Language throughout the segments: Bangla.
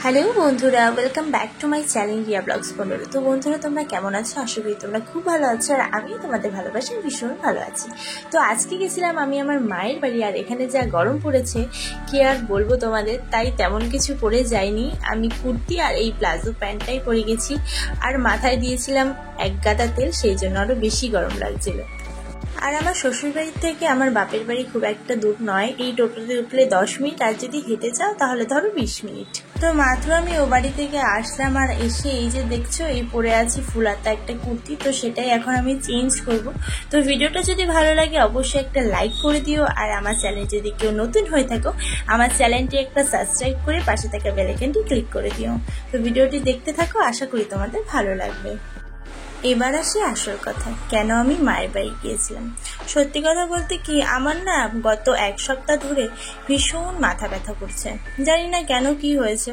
হ্যালো বন্ধুরা, welcome back to my channel Riya blogs 15। তো বন্ধুরা, তোমরা কেমন আছো? আশা করি তোমরা খুব ভালো আছো, আর আমি তোমাদের ভালোবাসায় ভীষণ ভালো আছি। তো আজকে গেছিলাম আমি আমার মায়ের বাড়ি, আর এখানে যা গরম পড়েছে কি আর বলবো তোমাদের, তাই তেমন কিছু পরে যাইনি। আমি কুর্তি আর এই প্লাজো প্যান্টটাই পরে গেছি, আর মাথায় দিয়েছিলাম এক গাদা তেল, সেই জন্য আরও বেশি গরম লাগছিল। আর আমার শ্বশুরবাড়ির থেকে আমার বাপের বাড়ি খুব একটা দূর নয়, এই টোটোতে উঠলে 10 মিনিট, আর যদি হেঁটে যাও তাহলে ধরো 20 মিনিট। তো মাত্র আমি ও বাড়ি থেকে আসলাম, আর এসে এই যে দেখছো এই পরে আছি ফুলাতা একটা কুর্তি, তো সেটাই এখন আমি চেঞ্জ করব। তো ভিডিওটা যদি ভালো লাগে অবশ্যই একটা লাইক করে দিও, আর আমার চ্যানেল যদি কেউ নতুন হয়ে থাকো আমার চ্যানেলটি একটা সাবস্ক্রাইব করে পাশে থাকা বেল আইকনটি ক্লিক করে দিও। তো ভিডিওটি দেখতে থাকো, আশা করি তোমাদের ভালো লাগবে। এবার আসি আসল কথা, কেন আমি মায়ের বাড়ি গিয়েছিলাম। সত্যি কথা বলতে কি, আমার না গত এক সপ্তাহ ধরে ভীষণ মাথা ব্যথা করছে, জানি না কেন, কি হয়েছে।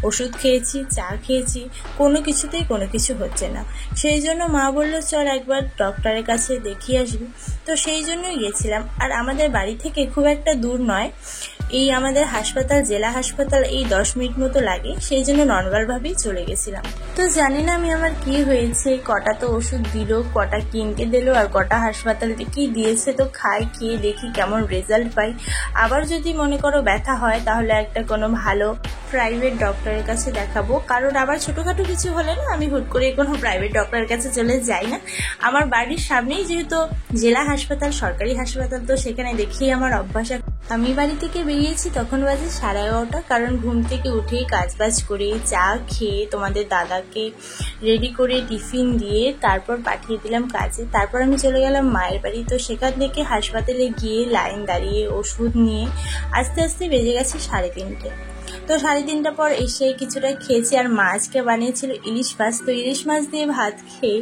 ওষুধ খেয়েছি, চা খেয়েছি, কোনো কিছুতেই কোনো কিছু হচ্ছে না। সেই জন্য মা বলল চল একবার ডক্টরের কাছে দেখিয়ে আসবি। তো সেই জন্যই গিয়েছিলাম। আর আমাদের বাড়ি থেকে খুব একটা দূর নয়, এই আমাদের হাসপাতাল, জেলা হাসপাতাল, এই 10 মিনিট মতো লাগে, সেই জন্য নর্মালভাবেই চলে গেছিলাম। তো জানি না আমি আমার কি হয়েছে, কটা তো ওষুধ দিল, কটা কিনতে দিল, আর কটা হাসপাতাল থেকেই দিয়েছে। তো খাই, খেয়ে দেখি কেমন রেজাল্ট পাই। আবার যদি মনে করো ব্যথা হয় তাহলে একটা কোনো ভালো প্রাইভেট ডক্টরের কাছে দেখাবো, কারণ আবার ছোটোখাটো কিছু হলে না আমি হুট করে কোনো প্রাইভেট ডক্টরের কাছে চলে যাই না। আমার বাড়ির সামনেই যেহেতু জেলা হাসপাতাল, সরকারি হাসপাতাল, তো সেখানে দেখিয়ে আমার অভ্যাস। আমি বাড়ি থেকে বেরিয়েছি তখন বাজে 11:30, কারণ ঘুম থেকে উঠেই কাজবাজ করে চা খেয়ে তোমাদের দাদাকে রেডি করে টিফিন দিয়ে তারপর পাঠিয়ে দিলাম কাজে। তারপর আমি চলে গেলাম মায়ের বাড়ি। তো সেখান থেকে হাসপাতালে গিয়ে লাইন দাঁড়িয়ে ওষুধ নিয়ে আস্তে আস্তে বেজে গেছে 3:30। তো 3:30 পর এসে কিছুটা খেয়েছি, আর মা আজকে বানিয়েছিল ইলিশ মাছ। তো ইলিশ মাছ দিয়ে ভাত খেয়ে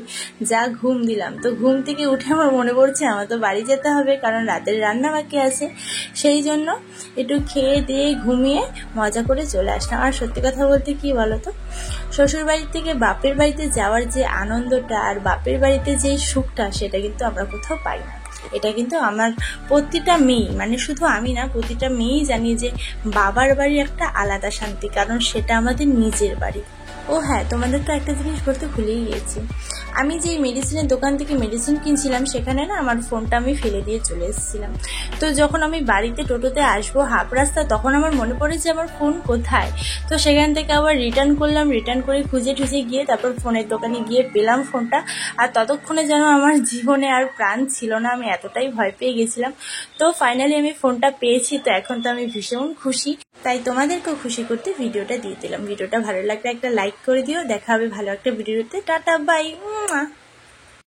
যা ঘুম দিলাম। তো ঘুম থেকে উঠে আমার মনে পড়ছে আমার তো বাড়ি যেতে হবে, কারণ রাতের রান্না বাকি আছে। সেই জন্য একটু খেয়ে দিয়ে ঘুমিয়ে মজা করে চলে আসলাম। আর সত্যি কথা বলতে কি বলো তো, শ্বশুর বাড়ির থেকে বাপের বাড়িতে যাওয়ার যে আনন্দটা আর বাপের বাড়িতে যে সুখটা, সেটা কিন্তু আমরা কোথাও পাই না। এটা কিন্তু আমার প্রতিটা মেয়ে, মানে শুধু আমি না, প্রতিটা মেয়েই জানি যে বাবার বাড়ি একটা আলাদা শান্তি, কারণ সেটা আমাদের নিজের বাড়ি। ও হ্যাঁ, তোমাদের তো একটা জিনিস বলতে ভুলেই গিয়েছি। আমি যে মেডিসিনের দোকান থেকে মেডিসিন কিনছিলাম, সেখানে না আমার ফোনটা আমি ফেলে দিয়ে চলে এসেছিলাম। তো যখন আমি বাড়িতে টোটোতে আসবো হাফ রাস্তা, তখন আমার মনে পড়ে যে আমার ফোন কোথায়। তো সেখান থেকে আবার রিটার্ন করলাম, রিটার্ন করে খুঁজে টুজে গিয়ে তারপর ফোনের দোকানে গিয়ে পেলাম ফোনটা। আর ততক্ষণে যেন আমার জীবনে আর প্রাণ ছিল না, আমি এতটাই ভয় পেয়ে গেছিলাম। তো ফাইনালি আমি ফোনটা পেয়েছি, তো এখন তো আমি ভীষণ খুশি। তাই তোমাদেরকেও খুশি করতে ভিডিওটা দিয়ে দিলাম। ভিডিওটা ভালো লাগলে একটা লাইক করে দিও। দেখা হবে ভালো একটা ভিডিওতে। Tata, by.